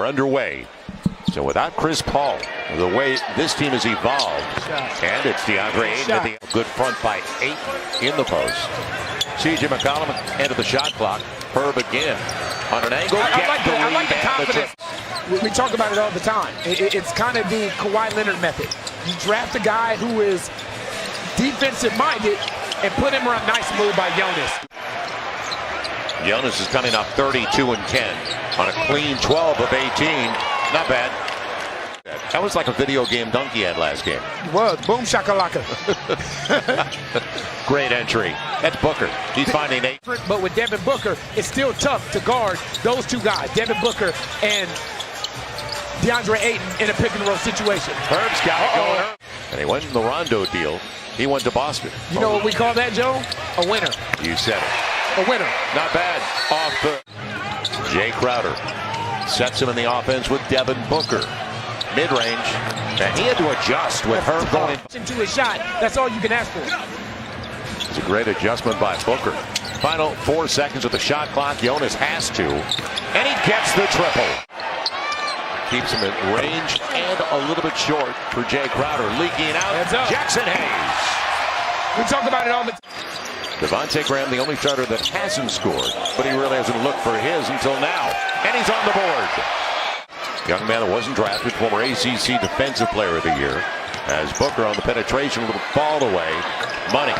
we're underway. So without Chris Paul, the way this team has evolved, and it's DeAndre Ayton at the good front by Ayton in the post. C.J. McCollum into the shot clock. Herb again on an angle. I like the confidence. We talk about it all the time. It's kind of the Kawhi Leonard method. You draft a guy who is defensive-minded and put him around. Nice move by Jonas. Jonas is coming off 32 and 10 on a clean 12 of 18. Not bad. That was like a video game dunk he had last game. It was. Boom shakalaka. Great entry. That's Booker. He's finding eight. But with Devin Booker, it's still tough to guard those two guys, Devin Booker and DeAndre Ayton, in a pick and roll situation. Herb's got it going. And he went in the Rondo deal. He went to Boston. You know what we call that, Joe? A winner. You said it. A winner. Not bad. Off the Jay Crowder sets him in the offense with Devin Booker. Mid-range, and he had to adjust with Herb going into his shot. That's all you can ask for. It's a great adjustment by Booker. Final 4 seconds of the shot clock. Jonas has to, and he gets the triple. Keeps him at range and a little bit short for Jay Crowder. Leaking out. Jackson Hayes. We talk about it all the time. Devontae Graham, the only starter that hasn't scored, but he really hasn't looked for his until now. And he's on the board. Young man that wasn't drafted, former ACC Defensive Player of the Year. As Booker on the penetration, a little fall away. Money.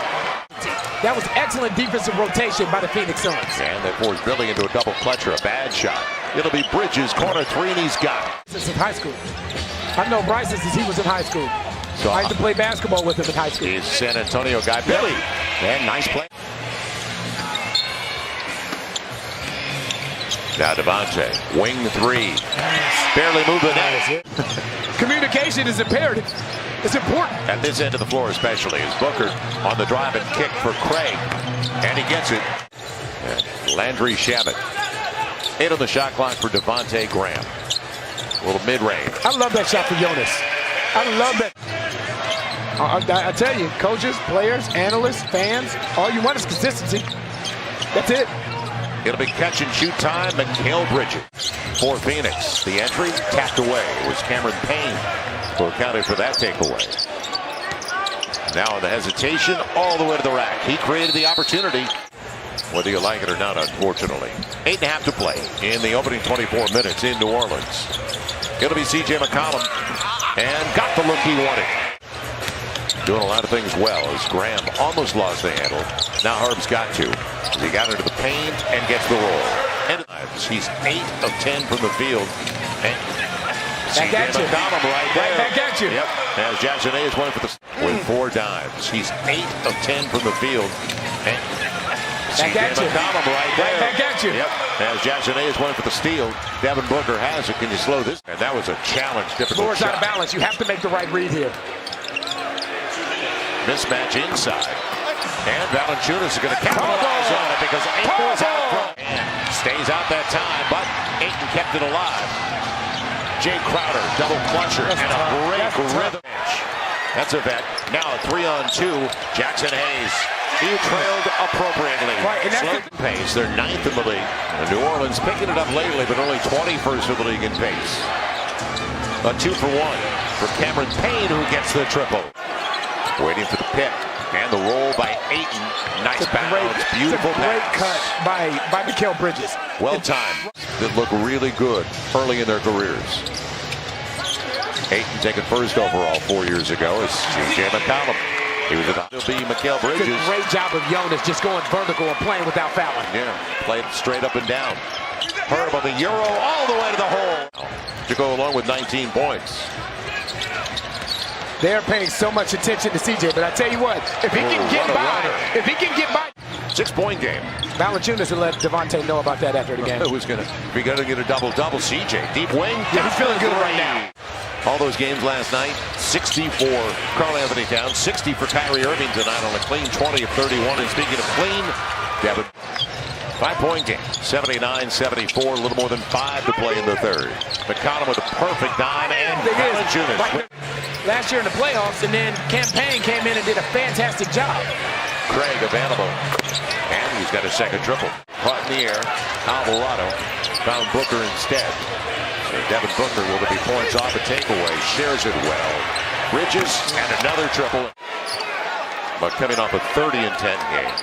That was excellent defensive rotation by the Phoenix Suns. And that forced Billy into a double clutcher, a bad shot. It'll be Bridges, corner three, and he's got it. Since high school. I've known Bryce since he was in high school. So I used to play basketball with him in high school. He's San Antonio guy, Billy. And nice play. Now Devontae, wing three. Barely moved the net. Communication is imperative. It's important. At this end of the floor especially, is Booker on the drive and kick for Craig. And he gets it. And Landry Shamet. 8 on the shot clock for Devontae Graham. A little mid-range. I love that shot for Jonas. I love that. I tell you, coaches, players, analysts, fans, all you want is consistency. That's it. It'll be catch and shoot time. Mikal Bridges for Phoenix. The entry tapped away. It was Cameron Payne who accounted for that takeaway. Now the hesitation all the way to the rack. He created the opportunity, whether you like it or not, unfortunately. 8.5 to play in the opening 24 minutes in New Orleans. It'll be C.J. McCollum, and got the look he wanted. Doing a lot of things well as Graham almost lost the handle. Now Herb's got to. He got into the paint and gets the roll. And he's 8 of 10 from the field. And back at you. McCollum right there. Back at you. Yep. As Jackson Hayes went for the with 4 dimes. He's 8 of 10 from the field. And back at you. McCollum right there. Back at you. Yep. As Jackson Hayes went for the steal. Devin Booker has it. Can you slow this? And that was a challenge. Difficult shot. Out of balance. You have to make the right read here. Mismatch inside. And Valanciunas is going to capitalize on it because Ayton was out front. And stays out that time, but Ayton kept it alive. Jay Crowder, double clutcher, and a great rhythm. That's a vet. Now a 3-on-2. Jackson Hayes. He trailed appropriately. Right, and slow pace. They're 9th in the league. And New Orleans picking it up lately, but only 21st in the league in pace. A 2 for 1 for Cameron Payne, who gets the triple. Waiting for the pick. And the roll by Ayton. Nice bounce. Beautiful great cut by Mikal Bridges. Well timed. That look really good early in their careers. Ayton taken first overall 4 years ago is C.J. McCollum. He was at the Mikal Bridges. It's a great job of Jonas just going vertical and playing without fouling. Yeah, played straight up and down. Herb on the Euro all the way to the hole to go along with 19 points. They're paying so much attention to CJ, but I tell you what, if he can get by, 6-point game. Valanciunas will let Devontae know about that after the game. Who's gonna be gonna get a double-double? CJ, deep wing. Yeah, he's feeling good right now. All those games last night, 60 for Karl-Anthony Towns, 60 for Kyrie Irving tonight on a clean 20 of 31. And speaking of clean, Devin, 5-point game, 79-74, a little more than 5 to play in the third. McCollum with a perfect dime, and Valanciunas. Last year in the playoffs, and then Campaign came in and did a fantastic job. Craig available, and he's got a second triple. Caught in the air, Alvarado found Booker instead. Devin Booker, will there be points off a takeaway? Shares it well. Bridges and another triple. But coming off a 30-10 game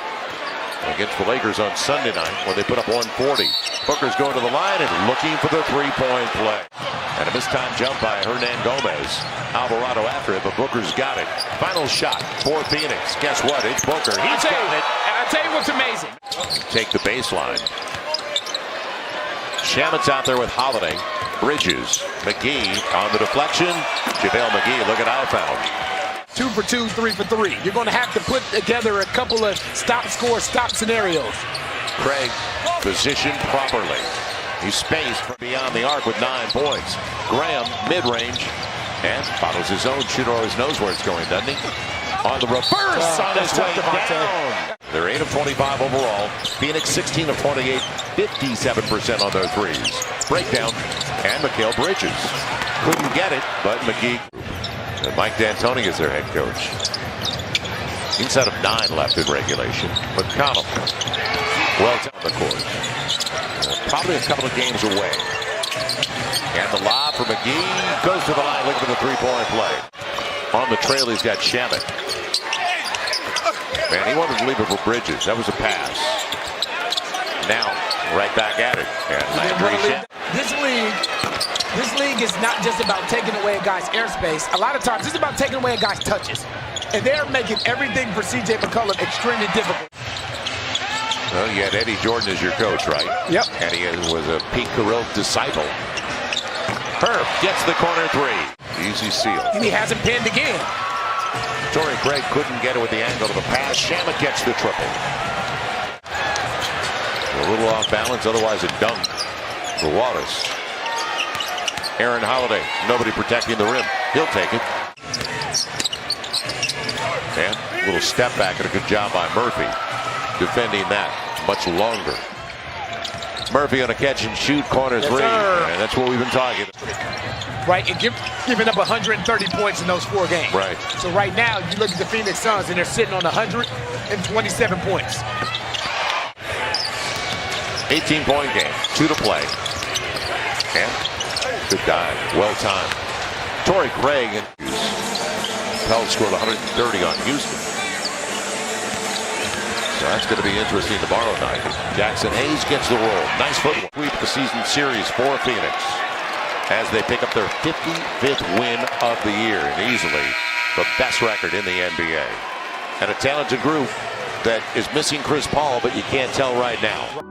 against the Lakers on Sunday night when they put up 140. Booker's going to the line and looking for the three-point play. And a missed time jump by Hernan Gomez. Alvarado after it, but Booker's got it. Final shot for Phoenix. Guess what? It's Booker. He's got it. And I'll tell you what's amazing. Take the baseline. Shamit's out there with Holiday. Bridges. McGee on the deflection. JaVale McGee, look at outfound. 2 for 2, 3 for 3. You're going to have to put together a couple of stop scenarios. Craig positioned properly. He's spaced from beyond the arc with 9 points. Graham, mid-range, and follows his own. Shooter always knows where it's going, doesn't he? On the reverse on his way down. They're 8 of 25 overall. Phoenix 16 of 28, 57% on their threes. Breakdown, and Mikal Bridges. Couldn't get it, but McGee. And Mike D'Antoni is their head coach. Inside of 9 left in regulation. McConnell, well down the court. Probably a couple of games away. And the lob for McGee goes to the line looking for the three-point play. On the trail, he's got Shamit. Man, he wanted to leave it for Bridges. That was a pass. Now, right back at it. And This league is not just about taking away a guy's airspace. A lot of times, it's about taking away a guy's touches. And they're making everything for C.J. McCollum extremely difficult. Well, you had Eddie Jordan as your coach, right? Yep. And he was a Pete Carroll disciple. Herb gets the corner three. Easy seal. And he hasn't pinned again. Torrey Craig couldn't get it with the angle of the pass. Shamit gets the triple. A little off balance, otherwise a dunk for Wallace. Aaron Holiday, nobody protecting the rim. He'll take it. And a little step back and a good job by Murphy defending that much longer. Murphy on a catch and shoot corner three, and that's what we've been talking about. Right, and giving up 130 points in those 4 games. Right. So right now, you look at the Phoenix Suns, and they're sitting on 127 points. 18-point game, 2 to play. And good dive, well timed. Torrey Craig and Pell scored 130 on Houston. So that's going to be interesting tomorrow night. Jackson Hayes gets the roll. Nice footwork. Sweep the season series for Phoenix as they pick up their 55th win of the year, and easily the best record in the NBA. And a talented group that is missing Chris Paul, but you can't tell right now.